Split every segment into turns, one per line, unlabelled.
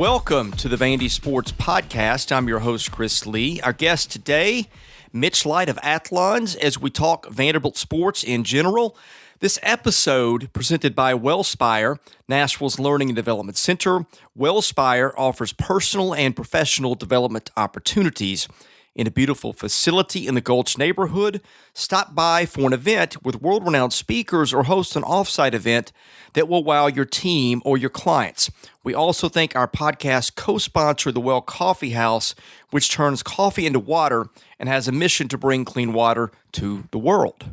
Welcome to the Vandy Sports Podcast. I'm your host, Chris Lee. Our guest today, Mitch Light of Athlons, as we talk Vanderbilt sports in general. This episode, presented by Wellspire, Nashville's Learning and Development Center. Wellspire offers personal and professional development opportunities in a beautiful facility in the Gulch neighborhood. Stop by for an event with world-renowned speakers or host an off-site event that will wow your team or your clients. We also thank our podcast co-sponsor, the Well Coffee House, which turns coffee into water and has a mission to bring clean water to the world.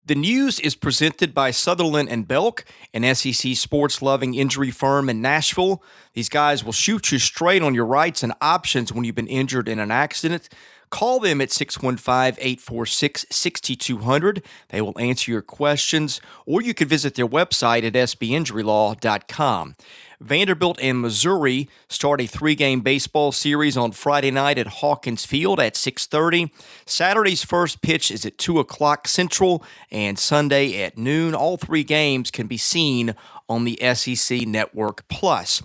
The news is presented by Sutherland and Belk, an SEC sports-loving injury firm in Nashville. These guys will shoot you straight on your rights and options when you've been injured in an accident. Call them at 615-846-6200. They will answer your questions, or you can visit their website at sbinjurylaw.com. Vanderbilt and Missouri start a 3-game baseball series on Friday night at Hawkins Field at 6:30. Saturday's first pitch is at 2 o'clock Central and Sunday at noon. All 3 games can be seen on the SEC Network Plus.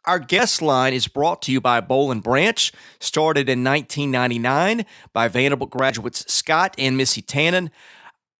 Our guest line is brought to you by Boll & Branch, started in 1999 by Vanderbilt graduates Scott and Missy Tannen.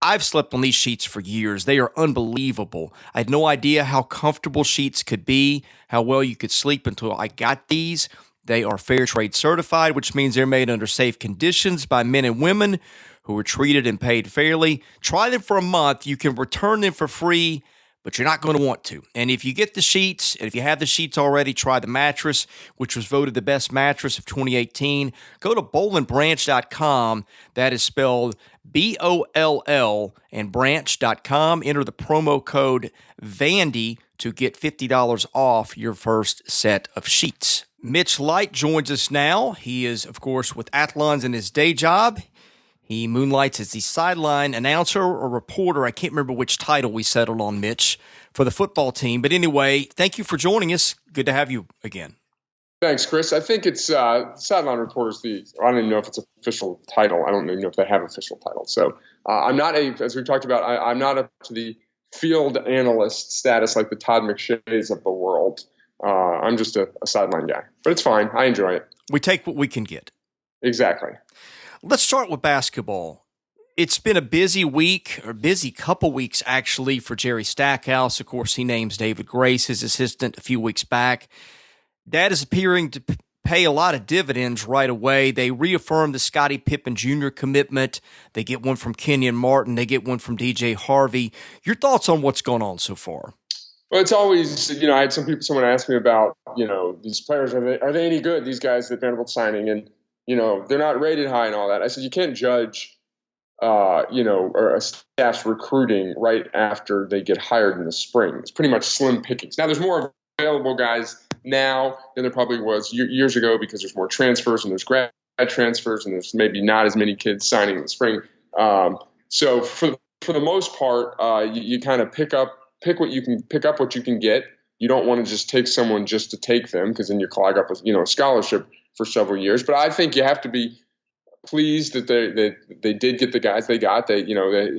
I've slept on these sheets for years. They are unbelievable. I had no idea how comfortable sheets could be, how well you could sleep until I got these. They are fair trade certified, which means they're made under safe conditions by men and women who are treated and paid fairly. Try them for a month. You can return them for free, but you're not going to want to. And if you get the sheets, and if you have the sheets already, try the mattress, which was voted the best mattress of 2018. Go to bollandbranch.com. That is spelled BOLL and branch.com. Enter the promo code VANDY to get $50 off your first set of sheets. Mitch Light joins us now. He is, of course, with Athlons in his day job. He moonlights as the sideline announcer or reporter. I can't remember which title we settled on, Mitch, for the football team. But anyway, thank you for joining us. Good to have you again.
Thanks, Chris. I think it's sideline reporters. I don't even know if it's an official title. I don't even know if they have official titles. So I'm not as we've talked about, I'm not up to the field analyst status like the Todd McShays of the world. I'm just a sideline guy, but it's fine. I enjoy it.
We take what we can get.
Exactly.
Let's start with basketball. It's been a busy week, or busy couple weeks actually, for Jerry Stackhouse. Of course, he names David Grace his assistant a few weeks back. That is appearing to pay a lot of dividends right away. They reaffirmed the Scottie Pippen Jr. commitment. They get one from Kenyon Martin. They get one from DJ Harvey. Your thoughts on what's going on so far?
Well, it's always, I had someone ask me about, these players, are they any good, these guys that Vanderbilt's signing? And, they're not rated high and all that. I said, you can't judge, or a staff's recruiting right after they get hired in the spring. It's pretty much slim pickings. Now, there's more available guys now than there probably was years ago because there's more transfers and there's grad transfers and there's maybe not as many kids signing in the spring. So for the most part, you kind of pick up what you can get. You don't want to just take someone just to take them because then you clog up with a scholarship for several years. But I think you have to be pleased that they did get the guys they got. They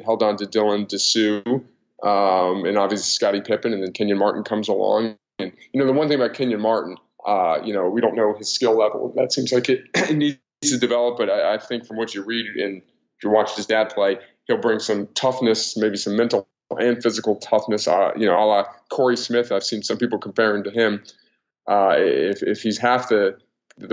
held on to Dylan Dessou, and obviously Scottie Pippen, and then Kenyon Martin comes along. And the one thing about Kenyon Martin, we don't know his skill level. That seems like it needs to develop. But I think from what you read and if you watch his dad play, he'll bring some toughness, maybe some mental and physical toughness. A la Corey Smith. I've seen some people comparing to him. If he's half the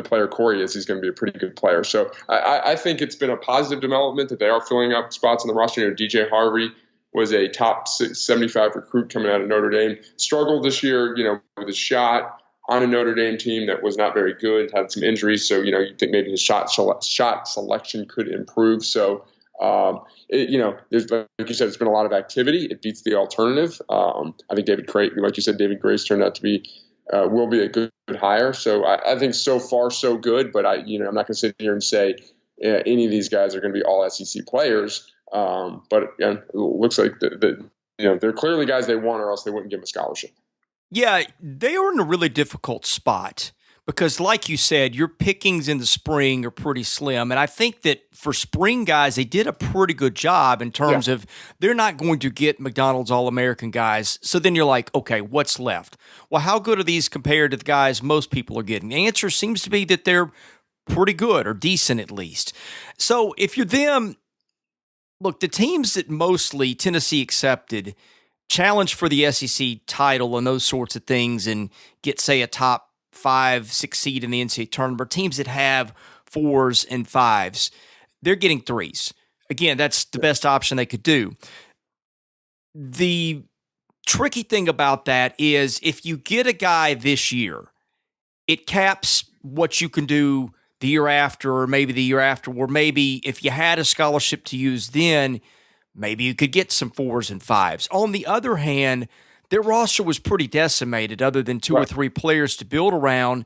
player Corey is, he's going to be a pretty good player. So I think it's been a positive development that they are filling up spots on the roster. DJ Harvey was a top 75 recruit coming out of Notre Dame. Struggled this year, with his shot on a Notre Dame team that was not very good, had some injuries. So, you think maybe his shot selection could improve. So, there's, like you said, it's been a lot of activity. It beats the alternative. I think David Grace turned out to be will be a good hire. So I think so far so good, but I'm not going to sit here and say any of these guys are going to be all SEC players. But it looks like they're clearly guys they want, or else they wouldn't give them a scholarship.
Yeah, they are in a really difficult spot Because like you said, your pickings in the spring are pretty slim. And I think that for spring guys, they did a pretty good job in terms of they're not going to get McDonald's All-American guys. So then you're like, okay, what's left? Well, how good are these compared to the guys most people are getting? The answer seems to be that they're pretty good or decent at least. So if you're them, look, the teams that mostly, Tennessee accepted, challenge for the SEC title and those sorts of things and get, say, a top 5-6 seed in the NCAA tournament, teams that have 4s and 5s, they're getting 3s. Again, that's the best option they could do. The tricky thing about that is if you get a guy this year, it caps what you can do the year after or maybe the year after, or maybe if you had a scholarship to use then, maybe you could get some 4s and 5s. On the other hand, their roster was pretty decimated other than 2 or 3 players to build around.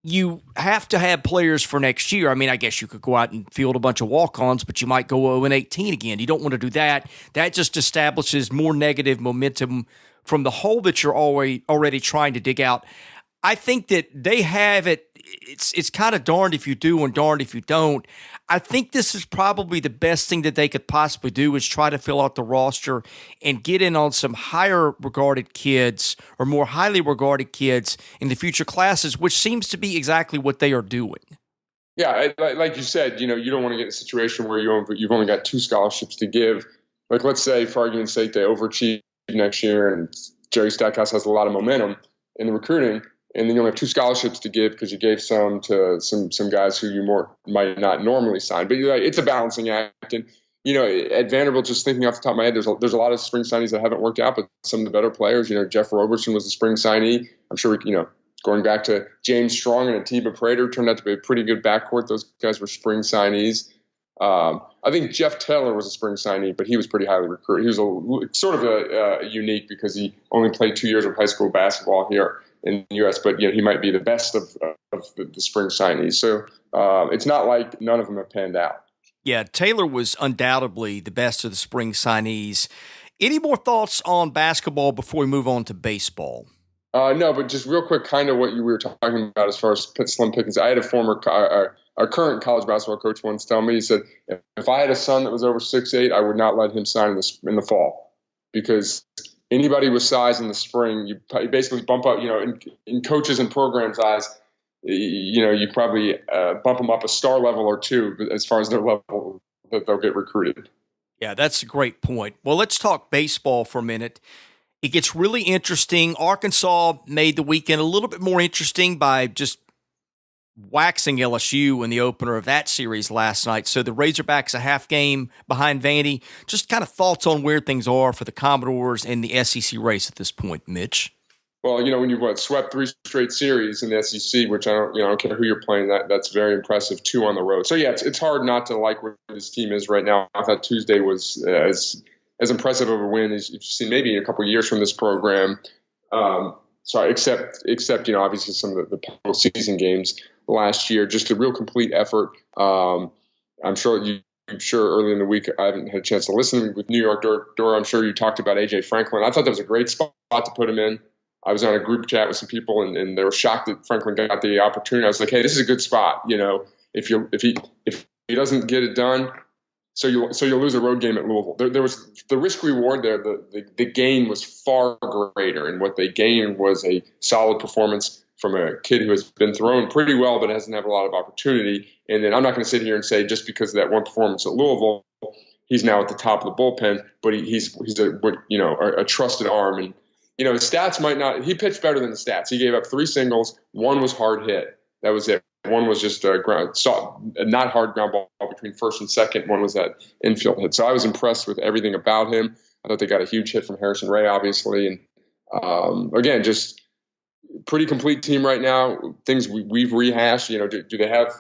You have to have players for next year. I mean, I guess you could go out and field a bunch of walk-ons, but you might go 0-18 again. You don't want to do that. That just establishes more negative momentum from the hole that you're already trying to dig out. I think that they have it. It's kind of darned if you do and darned if you don't. I think this is probably the best thing that they could possibly do is try to fill out the roster and get in on some higher regarded kids or more highly regarded kids in the future classes, which seems to be exactly what they are doing.
Yeah, like you said, you don't want to get in a situation where you've only got 2 scholarships to give. Like, let's say, for argument's sake, they overachieve next year and Jerry Stackhouse has a lot of momentum in the recruiting. And then you only have 2 scholarships to give because you gave some to some guys who you might not normally sign. But it's a balancing act. And, at Vanderbilt, just thinking off the top of my head, there's a lot of spring signings that haven't worked out, but some of the better players, Jeff Roberson was a spring signee. I'm sure, going back to James Strong and Atiba Prater turned out to be a pretty good backcourt. Those guys were spring signees. I think Jeff Taylor was a spring signee, but he was pretty highly recruited. He was sort of a unique because he only played 2 years of high school basketball here in the U.S., but he might be the best of the spring signees. So it's not like none of them have panned out.
Yeah, Taylor was undoubtedly the best of the spring signees. Any more thoughts on basketball before we move on to baseball?
No, but just real quick, kind of what you were talking about as far as slim pickings. I had our current college basketball coach once tell me, he said, if I had a son that was over 6'8", I would not let him sign in the fall because anybody with size in the spring, you basically bump up, in coaches and programs' eyes, you probably bump them up a star level or 2 as far as their level that they'll get recruited.
Yeah, that's a great point. Well, let's talk baseball for a minute. It gets really interesting. Arkansas made the weekend a little bit more interesting by just waxing LSU in the opener of that series last night. So the Razorbacks a half game behind Vandy. Just kind of thoughts on where things are for the Commodores in the SEC race at this point, Mitch.
Well, when you've swept 3 straight series in the SEC, which I don't care who you're playing, that's very impressive. 2 on the road. So yeah, it's hard not to like where this team is right now. I thought Tuesday was as impressive of a win as you've seen maybe a couple of years from this program. Except obviously some of the postseason games last year, just a real complete effort. I'm sure early in the week, I haven't had a chance to listen with New York Dora. I'm sure you talked about AJ Franklin. I thought that was a great spot to put him in. I was on a group chat with some people and they were shocked that Franklin got the opportunity. I was like, hey, this is a good spot. If he doesn't get it done, so you'll lose a road game at Louisville. There was the risk reward there. The gain was far greater, and what they gained was a solid performance from a kid who has been thrown pretty well but hasn't had a lot of opportunity. And then I'm not going to sit here and say just because of that one performance at Louisville, he's now at the top of the bullpen. But he's a trusted arm, and his stats might not. He pitched better than the stats. He gave up 3 singles. 1 was hard hit. That was it. 1 was just a not hard ground ball between first and second. 1 was that infield hit. So I was impressed with everything about him. I thought they got a huge hit from Harrison Ray, obviously. And again, just pretty complete team right now. Things we've rehashed. Do they have?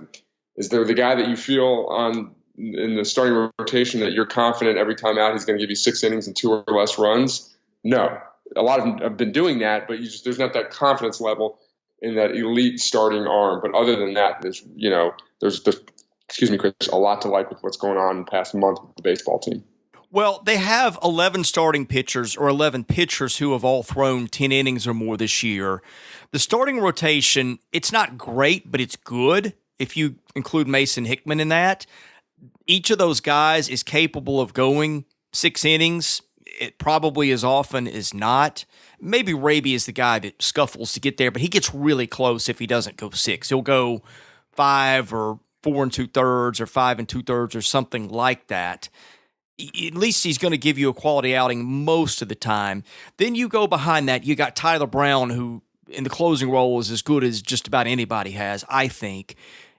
Is there the guy that you feel in the starting rotation that you're confident every time out he's going to give you 6 innings and 2 or less runs? No. A lot of them have been doing that, but there's not that confidence level in that elite starting arm. But other than that, there's Chris, a lot to like with what's going on in the past month with the baseball team.
Well, they have 11 starting pitchers or 11 pitchers who have all thrown 10 innings or more this year. The starting rotation, it's not great, but it's good if you include Mason Hickman in that. Each of those guys is capable of going 6 innings. It probably as often as not. Maybe Raby is the guy that scuffles to get there, but he gets really close if he doesn't go 6. He'll go 5 or 4 2/3 or 5 2/3 or something like that. At least he's going to give you a quality outing most of the time. Then you go behind that, you got Tyler Brown, who in the closing role is as good as just about anybody has, I think.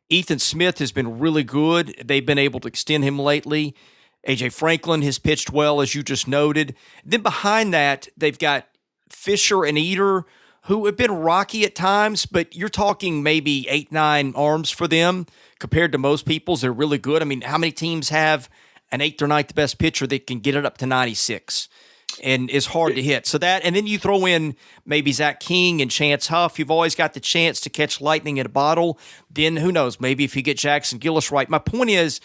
Ethan Smith has been really good. They've been able to extend him lately. A.J. Franklin has pitched well, as you just noted. Then behind that, they've got Fisher and Eder, who have been rocky at times, but you're talking maybe 8, 9 arms for them compared to most people's. They're really good. I mean, how many teams have an 8th or 9th best pitcher that can get it up to 96 and is hard to hit? So that, and then you throw in maybe Zach King and Chance Huff. You've always got the chance to catch lightning in a bottle. Then who knows, maybe if you get Jackson Gillis right. My point is,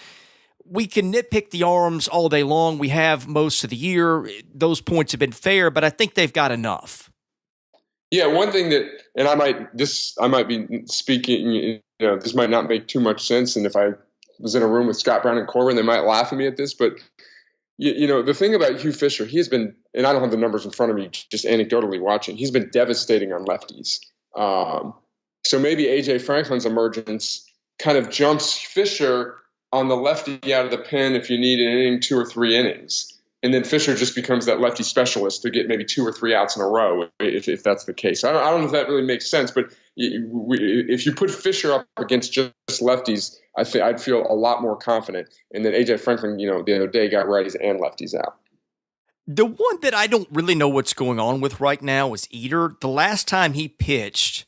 we can nitpick the arms all day long. We have most of the year. Those points have been fair, but I think they've got enough.
Yeah, one thing that, and I might be speaking, this might not make too much sense. And if I was in a room with Scott Brown and Corbin, they might laugh at me at this, but the thing about Hugh Fisher, he has been, and I don't have the numbers in front of me, just anecdotally watching, he's been devastating on lefties. So maybe A.J. Franklin's emergence kind of jumps Fisher on the lefty out of the pen if you need an inning, 2 or 3 innings. And then Fisher just becomes that lefty specialist to get maybe 2 or 3 outs in a row, if that's the case. I don't know if that really makes sense, but if you put Fisher up against just lefties, I'd feel a lot more confident. And then A.J. Franklin, the other day got righties and lefties out.
The one that I don't really know what's going on with right now is Eder. The last time he pitched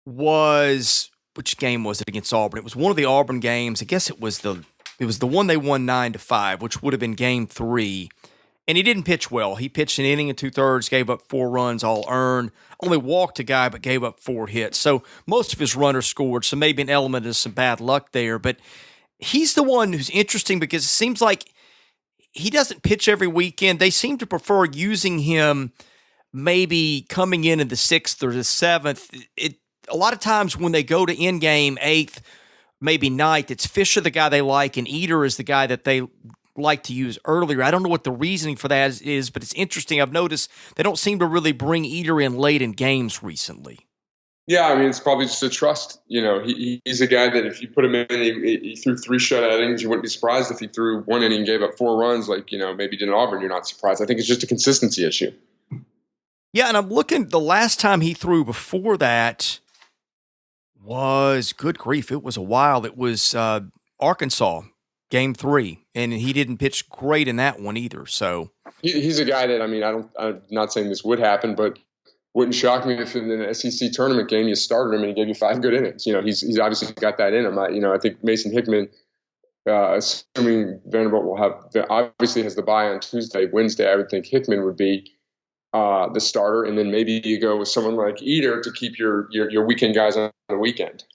was, which game was it against Auburn? It was one of the Auburn games. I guess it was the one they won 9-5, which would have been game 3. And he didn't pitch well. He pitched an inning and 2/3, gave up 4 runs, all earned. Only walked a guy, but gave up 4 hits. So most of his runners scored, so maybe an element of some bad luck there. But he's the one who's interesting because it seems like he doesn't pitch every weekend. They seem to prefer using him maybe coming in the 6th or the 7th. A lot of times when they go to end game 8th, maybe 9th, it's Fisher the guy they like, and Eder is the guy that they like to use earlier. I don't know what the reasoning for that is, but it's interesting. I've noticed they don't seem to really bring Eder in late in games recently.
Yeah, I mean, it's probably just a trust. He's a guy that if you put him in, he threw 3 shutout innings. You wouldn't be surprised if he threw 1 inning, gave up 4 runs, like, maybe he did in Auburn. You're not surprised. I think it's just a consistency issue.
Yeah, and I'm looking, the last time he threw before that was, good grief, it was a while. It was Arkansas, game 3, and he didn't pitch great in that one either. So
he's a guy that, I'm not saying this would happen, but wouldn't shock me if in an SEC tournament game you started him and he gave you 5 good innings. He's obviously got that in him. I think Mason Hickman, assuming Vanderbilt obviously has the bye on Tuesday, Wednesday, I would think Hickman would be the starter, and then maybe you go with someone like Eder to keep your weekend guys on the weekend.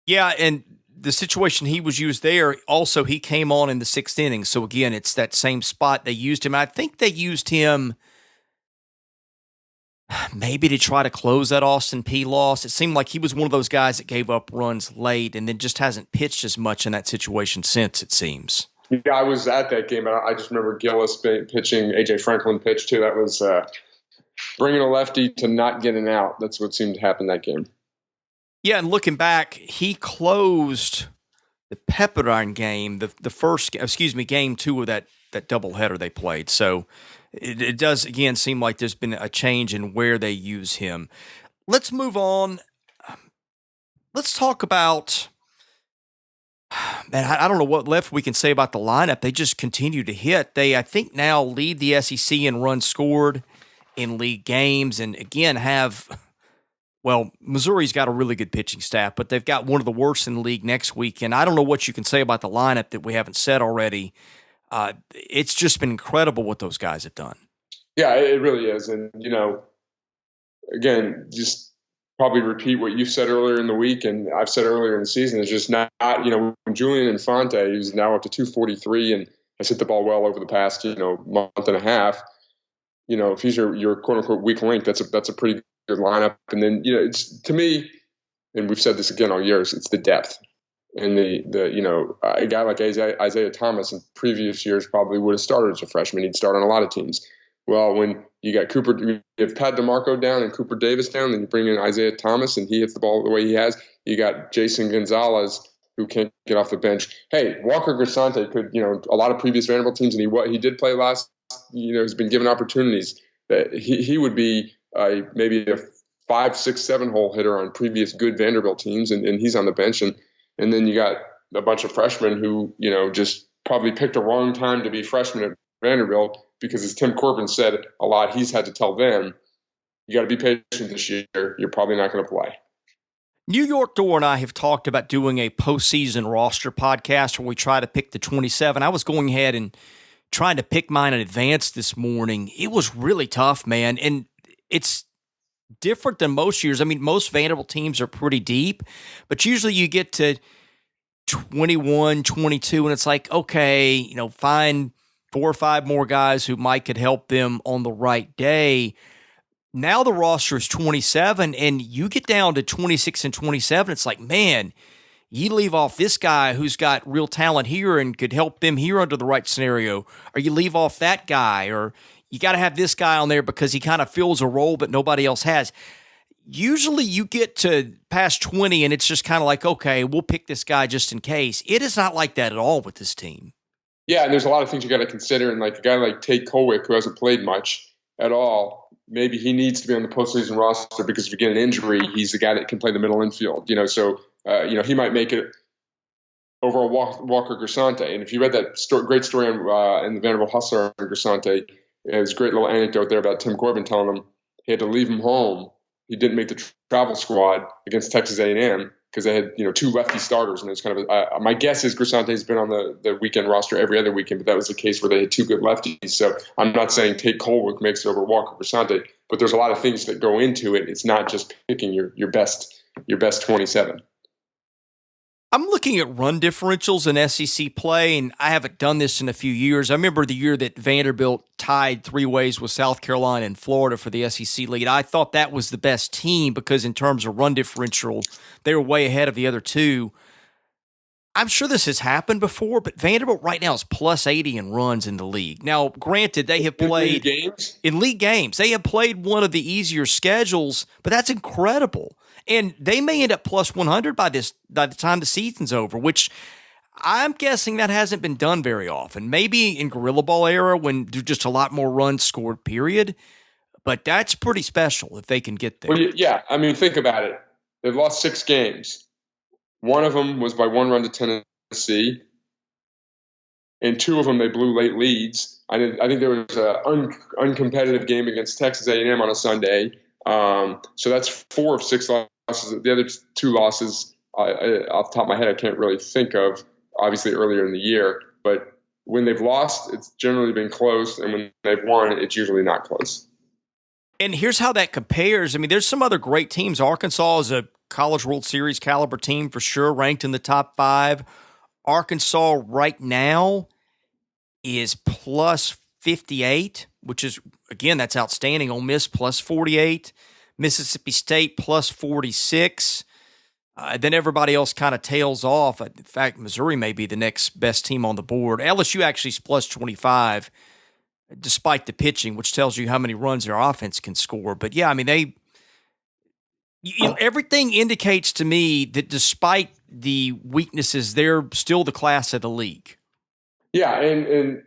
Yeah, and the situation he was used there, also he came on in the 6th inning. So again, it's that same spot they used him. I think they used him maybe to try to close that Austin Peay loss. It seemed like he was one of those guys that gave up runs late and then just hasn't pitched as much in that situation since, it seems.
Yeah, I was at that game. I just remember Gillis pitching. A.J. Franklin pitched too. That was bringing a lefty to not getting out. That's what seemed to happen that game.
Yeah, and looking back, he closed the Pepperdine game, game 2 of that doubleheader they played. So it does, again, seem like there's been a change in where they use him. Let's move on. Let's talk about, man, I don't know what left we can say about the lineup. They just continue to hit. They, I think, now lead the SEC in runs scored in league games, and again Missouri's got a really good pitching staff, but they've got one of the worst in the league next week. And I don't know what you can say about the lineup that we haven't said already. It's just been incredible what those guys have done. Yeah,
it really is. And, again, just probably repeat what you said earlier in the week and I've said earlier in the season, is just not, when Julian Infante, who's now up to 243 and has hit the ball well over the past, month and a half. If he's your quote unquote weak link, that's a pretty good lineup. And then, it's, to me, and we've said this again all years, it's the depth. And a guy like Isaiah Thomas in previous years probably would have started as a freshman. He'd start on a lot of teams. Well, when you got you have Pat DeMarco down and Cooper Davis down, then you bring in Isaiah Thomas and he hits the ball the way he has. You got Jason Gonzalez, who can't get off the bench. Hey, Walker Grisante could, a lot of previous Vanderbilt teams, and he did play last, has been given opportunities. That he would be maybe a 5, 6, 7 hole hitter on previous good Vanderbilt teams, and he's on the bench. And then you got a bunch of freshmen who, just probably picked a wrong time to be freshmen at Vanderbilt, because as Tim Corbin said a lot, he's had to tell them, you got to be patient this year. You're probably not going to play.
New York Door and I have talked about doing a postseason roster podcast where we try to pick the 27. I was going ahead and trying to pick mine in advance this morning. It was really tough, man. And it's different than most years. I mean, most Vanderbilt teams are pretty deep, but usually you get to 21, 22, and it's like, okay, find 4 or 5 more guys who could help them on the right day. Now the roster is 27, and you get down to 26 and 27. It's like, man, you leave off this guy who's got real talent here and could help them here under the right scenario, or you leave off that guy, or you got to have this guy on there because he kind of fills a role that nobody else has. Usually you get to past 20, and it's just kind of like, okay, we'll pick this guy just in case. It is not like that at all with this team.
Yeah, and there's a lot of things you got to consider. And like a guy like Tate Colwick, who hasn't played much at all, maybe he needs to be on the postseason roster because if you get an injury, he's the guy that can play the middle infield. So he might make it over a Walker Grisante. And if you read that great story in the Vanderbilt Hustler on Grisante, it was a great little anecdote there about Tim Corbin telling him he had to leave him home. He didn't make the travel squad against Texas A&M because they had 2 lefty starters, and it was kind of my guess is Grisante's been on the weekend roster every other weekend, but that was the case where they had 2 good lefties. So I'm not saying Tate Colwick makes it over Walker Grisante, but there's a lot of things that go into it. It's not just picking your best 27.
I'm looking at run differentials in SEC play, and I haven't done this in a few years. I remember the year that Vanderbilt tied 3 ways with South Carolina and Florida for the SEC lead. I thought that was the best team because in terms of run differential, they were way ahead of the other 2. I'm sure this has happened before, but Vanderbilt right now is plus 80 in runs in the league. Now, granted, they have played in league games. They have played one of the easier schedules, but that's incredible. And they may end up plus 100 by the time the season's over, which I'm guessing that hasn't been done very often. Maybe in Gorilla Ball era when there's just a lot more runs scored, period. But that's pretty special if they can get there.
Well, yeah, I mean, think about it. They've lost 6 games. One of them was by 1 run to Tennessee. In 2 of them, they blew late leads. I think there was an uncompetitive game against Texas A&M on a Sunday. So that's 4 of 6 losses. The other 2 losses, off the top of my head, I can't really think of, obviously earlier in the year. But when they've lost, it's generally been close. And when they've won, it's usually not close.
And here's how that compares. I mean, there's some other great teams. Arkansas is a College World Series caliber team for sure, ranked in the top 5. Arkansas right now is plus 58, which is, again, that's outstanding. Ole Miss plus 48. Mississippi State plus 46. Then everybody else kind of tails off. In fact, Missouri may be the next best team on the board. LSU actually is plus 25, despite the pitching, which tells you how many runs their offense can score. But yeah, I mean, everything indicates to me that despite the weaknesses, they're still the class of the league.
Yeah, and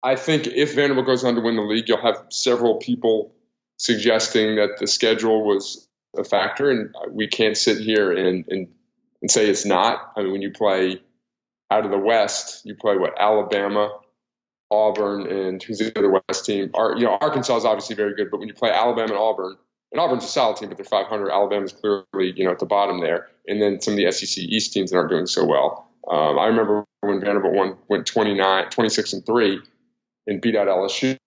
I think if Vanderbilt goes on to win the league, you'll have several people suggesting that the schedule was a factor, and we can't sit here and say it's not. I mean, when you play out of the West, you play Alabama, Auburn, and who's the other West team? Arkansas is obviously very good, but when you play Alabama and Auburn's a solid team, but they're 500. Alabama's clearly at the bottom there, and then some of the SEC East teams that aren't doing so well. I remember when Vanderbilt went 26-3 and beat out LSU.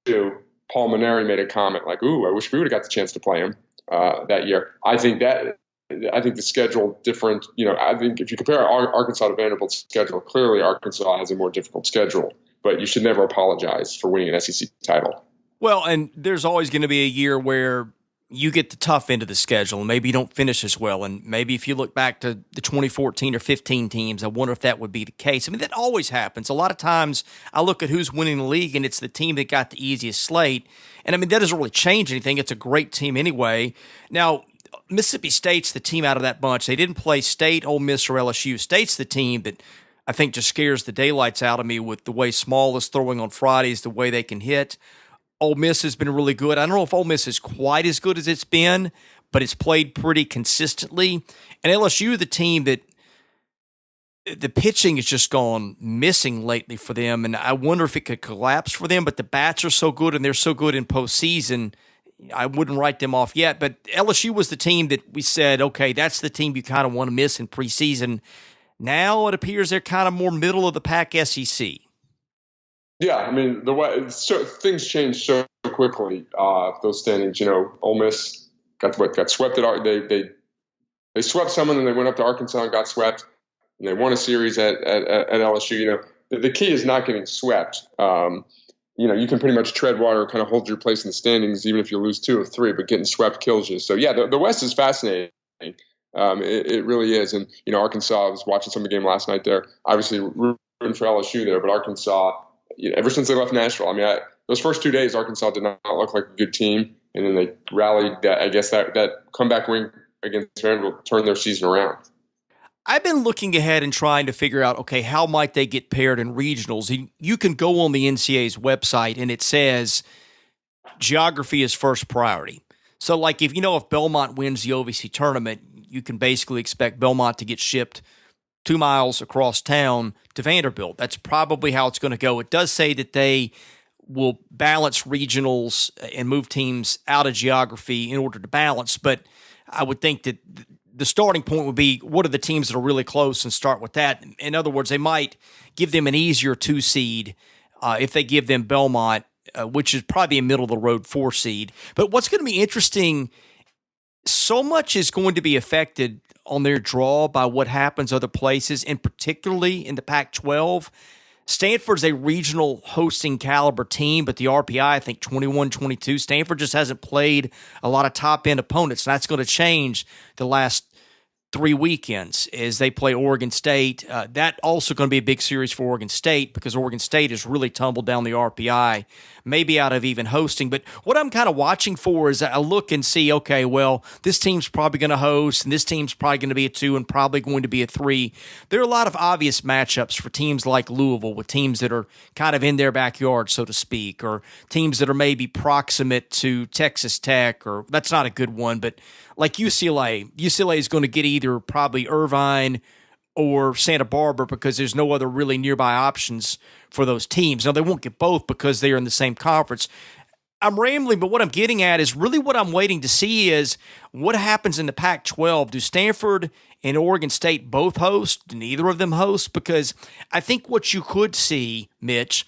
Paul Maneri made a comment like, "Ooh, I wish we would have got the chance to play him that year." I think the schedule different. I think if you compare Arkansas to Vanderbilt's schedule, clearly Arkansas has a more difficult schedule. but you should never apologize for winning an SEC title.
Well, and there's always going to be a year where you get the tough end of the schedule, and maybe you don't finish as well. And maybe if you look back to the 2014 or 15 teams, I wonder if that would be the case. I mean, that always happens. A lot of times I look at who's winning the league, and it's the team that got the easiest slate. And, I mean, that doesn't really change anything. It's a great team anyway. Now, Mississippi State's the team out of that bunch. They didn't play State, Ole Miss, or LSU. State's the team that I think just scares the daylights out of me with the way Small is throwing on Fridays, the way they can hit. Ole Miss has been really good. I don't know if Ole Miss is quite as good as it's been, but it's played pretty consistently. And LSU, the team that the pitching has just gone missing lately for them, and I wonder if it could collapse for them, but the bats are so good, and they're so good in postseason, I wouldn't write them off yet. But LSU was the team that we said, okay, that's the team you kind of want to miss in preseason. Now it appears they're kind of more middle of the pack SEC.
Yeah, I mean, things change so quickly. Those standings, Ole Miss got swept at they swept someone, and they went up to Arkansas and got swept, and they won a series at LSU. The key is not getting swept. You can pretty much tread water, kind of hold your place in the standings, even if you lose 2 of 3. But getting swept kills you. So yeah, the West is fascinating. It really is. And Arkansas, I was watching some of the game last night there. Obviously rooting for LSU there, but Arkansas. Ever since they left Nashville, I mean, those first 2 days, Arkansas did not look like a good team, and then they rallied. I guess that comeback win against Vanderbilt turned their season around.
I've been looking ahead and trying to figure out, okay, how might they get paired in regionals? You can go on the NCAA's website, and it says geography is first priority. So, like, if Belmont wins the OVC tournament, you can basically expect Belmont to get shipped 2 miles across town to Vanderbilt. That's probably how it's going to go. It does say that they will balance regionals and move teams out of geography in order to balance, but I would think that the starting point would be what are the teams that are really close and start with that. In other words, they might give them an easier 2 seed if they give them Belmont, which is probably a middle-of-the-road 4 seed. But what's going to be interesting, so much is going to be affected on their draw by what happens other places, and particularly in the Pac-12. Stanford's a regional hosting caliber team, but the RPI, I think 21-22. Stanford just hasn't played a lot of top-end opponents, and that's going to change the last 3 weekends as they play Oregon State. That also going to be a big series for Oregon State because Oregon State has really tumbled down the RPI, maybe out of even hosting. But what I'm kind of watching for is I look and see, okay, well, this team's probably going to host, and this team's probably going to be a 2 and probably going to be a 3. There are a lot of obvious matchups for teams like Louisville with teams that are kind of in their backyard, so to speak, or teams that are maybe proximate to Texas Tech, or that's not a good one, but like UCLA. UCLA is going to get either probably Irvine or Santa Barbara because there's no other really nearby options for those teams. Now, they won't get both because they are in the same conference. I'm rambling, but what I'm getting at is really what I'm waiting to see is what happens in the Pac-12. Do Stanford and Oregon State both host? Do neither of them host? Because I think what you could see, Mitch,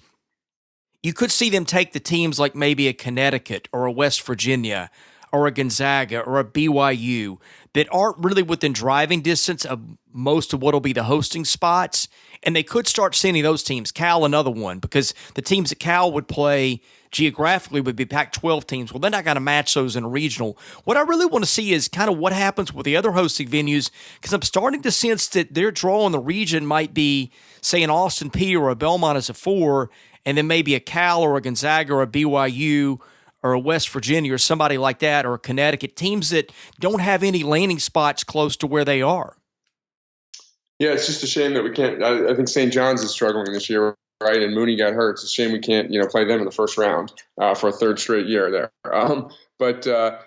you could see them take the teams like maybe a Connecticut or a West Virginia or a Gonzaga or a BYU that aren't really within driving distance of most of what will be the hosting spots, and they could start sending those teams. Cal, another one, because the teams that Cal would play geographically would be Pac-12 teams. Well, they're not going to match those in a regional. What I really want to see is kind of what happens with the other hosting venues, because I'm starting to sense that their draw in the region might be, say, an Austin P or a Belmont as a 4, and then maybe a Cal or a Gonzaga or a BYU or a West Virginia or somebody like that, or a Connecticut, teams that don't have any landing spots close to where they are.
Yeah, it's just a shame that we can't. I think St. John's is struggling this year, right? And Mooney got hurt. It's a shame we can't, play them in the first round for a third straight year there.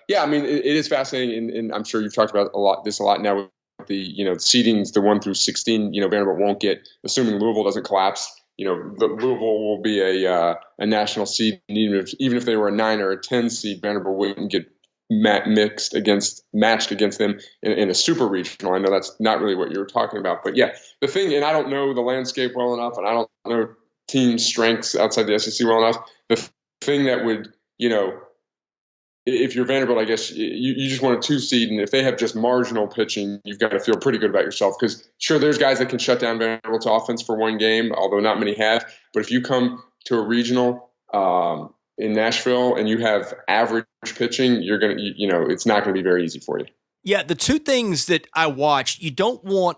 Yeah, I mean, it is fascinating, and I'm sure you've talked about this a lot now with the seedings, the 1 through 16. Vanderbilt won't get, assuming Louisville doesn't collapse. The Louisville will be a national seed, and even if they were a 9 or a 10 seed, Vanderbilt wouldn't get matched against them in a super regional. I know that's not really what you were talking about, but yeah, the thing, and I don't know the landscape well enough, and I don't know team strengths outside the SEC well enough. The thing that would, if you're Vanderbilt, I guess you just want a 2 seed, and if they have just marginal pitching, you've got to feel pretty good about yourself because sure, there's guys that can shut down Vanderbilt's offense for one game, although not many have. But if you come to a regional in Nashville and you have average pitching, you're gonna it's not going to be very easy for you.
Yeah, the two things that I watched, you don't want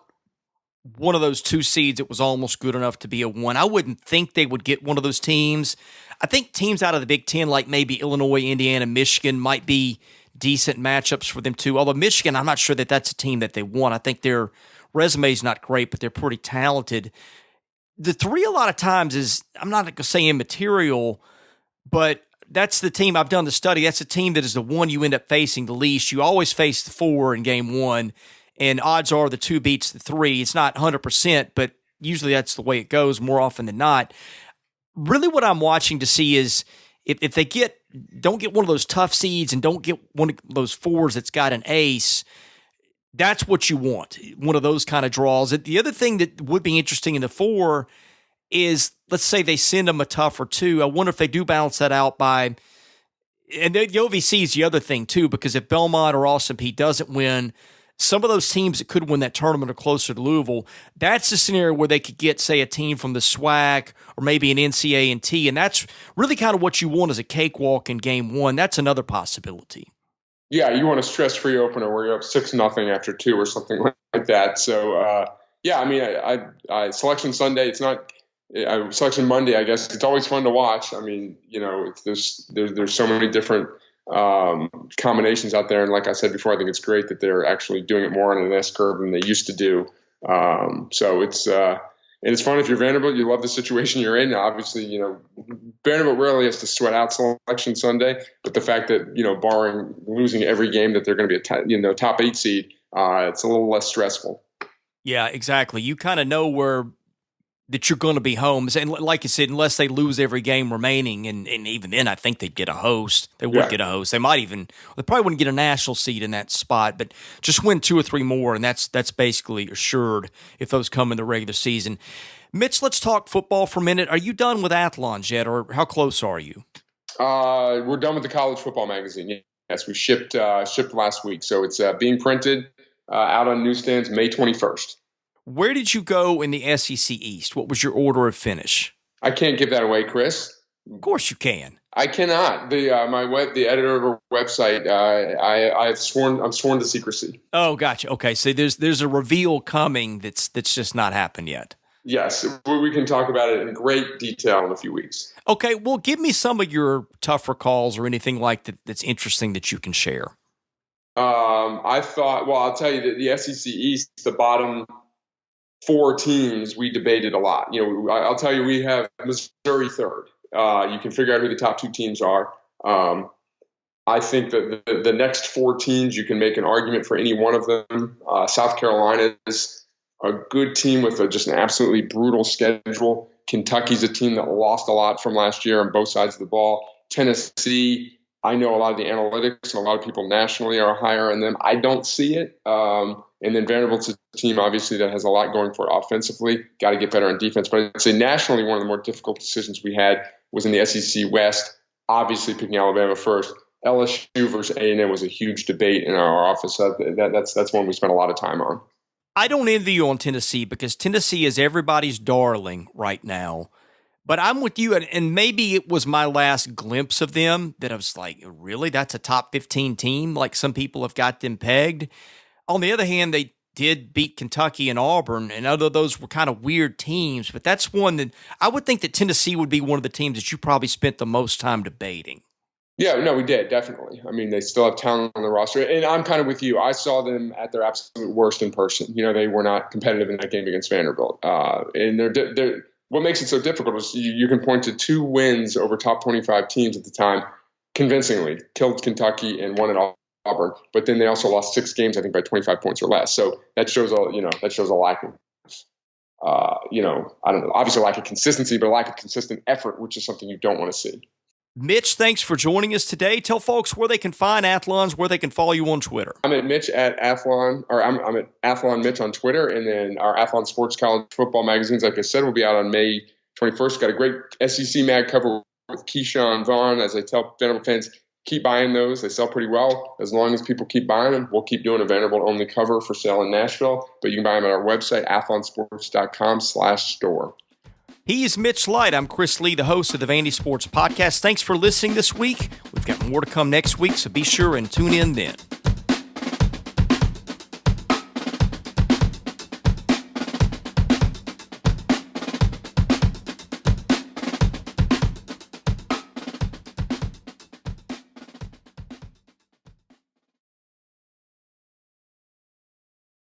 one of those 2 seeds that was almost good enough to be a 1. I wouldn't think they would get one of those teams. I think teams out of the Big Ten, like maybe Illinois, Indiana, Michigan, might be decent matchups for them too. Although Michigan, I'm not sure that that's a team that they want. I think their resume is not great, but they're pretty talented. The 3 a lot of times is, I'm not going to say immaterial, but that's the team. I've done the study. That's the team that is the one you end up facing the least. You always face the 4 in game 1, and odds are the 2 beats the 3. It's not 100%, but usually that's the way it goes more often than not. Really what I'm watching to see is if they don't get one of those tough seeds and don't get one of those 4s that's got an ace, that's what you want, one of those kind of draws. The other thing that would be interesting in the 4 is, let's say they send them a tougher 2. I wonder if they do balance that out by, and the OVC is the other thing too, because if Belmont or Austin Peay doesn't win, some of those teams that could win that tournament are closer to Louisville. That's the scenario where they could get, say, a team from the SWAC or maybe an NCAA, and that's really kind of what you want as a cakewalk in game 1. That's another possibility.
Yeah, you want a stress-free opener where you're up 6-0 after 2 or something like that. So, yeah, I mean, I Selection Sunday, it's not Selection Monday, I guess. It's always fun to watch. I mean, there's so many different combinations out there. And like I said before, I think it's great that they're actually doing it more on an S curve than they used to do. So it's fun if you're Vanderbilt. You love the situation you're in. Obviously, Vanderbilt rarely has to sweat out Selection Sunday, but the fact that, barring losing every game that they're going to be a top 8 seed, it's a little less stressful.
Yeah, exactly. You kind of know that you're going to be home. And like you said, unless they lose every game remaining, and even then I think they'd get a host. They would get a host. They probably wouldn't get a national seed in that spot, but just win 2 or 3 more, and that's basically assured if those come in the regular season. Mitch, let's talk football for a minute. Are you done with Athlons yet, or how close are you?
We're done with the college football magazine. Yes, we shipped last week. So it's being printed out on newsstands May 21st.
Where did you go in the SEC East? What was your order of finish?
I can't give that away, Chris.
Of course you can.
I cannot. The editor of our website, I'm sworn to secrecy.
Oh, gotcha. Okay, so there's a reveal coming that's just not happened yet.
Yes, we can talk about it in great detail in a few weeks.
Okay, well, give me some of your tougher calls or anything like that that's interesting that you can share.
I'll tell you that the SEC East, the bottom 4 teams, we debated a lot. I'll tell you, we have Missouri 3rd. You can figure out who the top 2 teams are. I think that the next 4 teams, you can make an argument for any one of them. South Carolina is a good team with just an absolutely brutal schedule. Kentucky's a team that lost a lot from last year on both sides of the ball. Tennessee, I know a lot of the analytics and a lot of people nationally are higher on them. I don't see it. And then Vanderbilt's a team, obviously, that has a lot going for it offensively. Got to get better on defense. But I'd say nationally, one of the more difficult decisions we had was in the SEC West, obviously picking Alabama first. LSU versus A&M was a huge debate in our office. That's one we spent a lot of time on.
I don't envy you on Tennessee because Tennessee is everybody's darling right now. But I'm with you, and maybe it was my last glimpse of them that I was like, really? That's a top 15 team? Like some people have got them pegged. On the other hand, they did beat Kentucky and Auburn, and although those were kind of weird teams, but that's one that I would think that Tennessee would be one of the teams that you probably spent the most time debating.
Yeah, no, we did, definitely. I mean, they still have talent on the roster. And I'm kind of with you. I saw them at their absolute worst in person. They were not competitive in that game against Vanderbilt. And they're what makes it so difficult is you can point to 2 wins over top 25 teams at the time, convincingly, killed Kentucky and won at Auburn. But then they also lost 6 games, I think, by 25 points or less. So that shows a lack of, I don't know, obviously a lack of consistency, but a lack of consistent effort, which is something you don't want to see.
Mitch, thanks for joining us today. Tell folks where they can find Athlons, where they can follow you on Twitter.
I'm at Mitch at Athlon, or I'm at Athlon Mitch on Twitter, and then our Athlon Sports College Football magazines, like I said, will be out on May 21st. Got a great SEC mag cover with Keyshawn Vaughn. As I tell Vanderbilt fans, keep buying those. They sell pretty well. As long as people keep buying them, we'll keep doing a Vanderbilt-only cover for sale in Nashville. But you can buy them at our website, athlonsports.com/store.
He's Mitch Light. I'm Chris Lee, the host of the Vandy Sports Podcast. Thanks for listening this week. We've got more to come next week, so be sure and tune in then.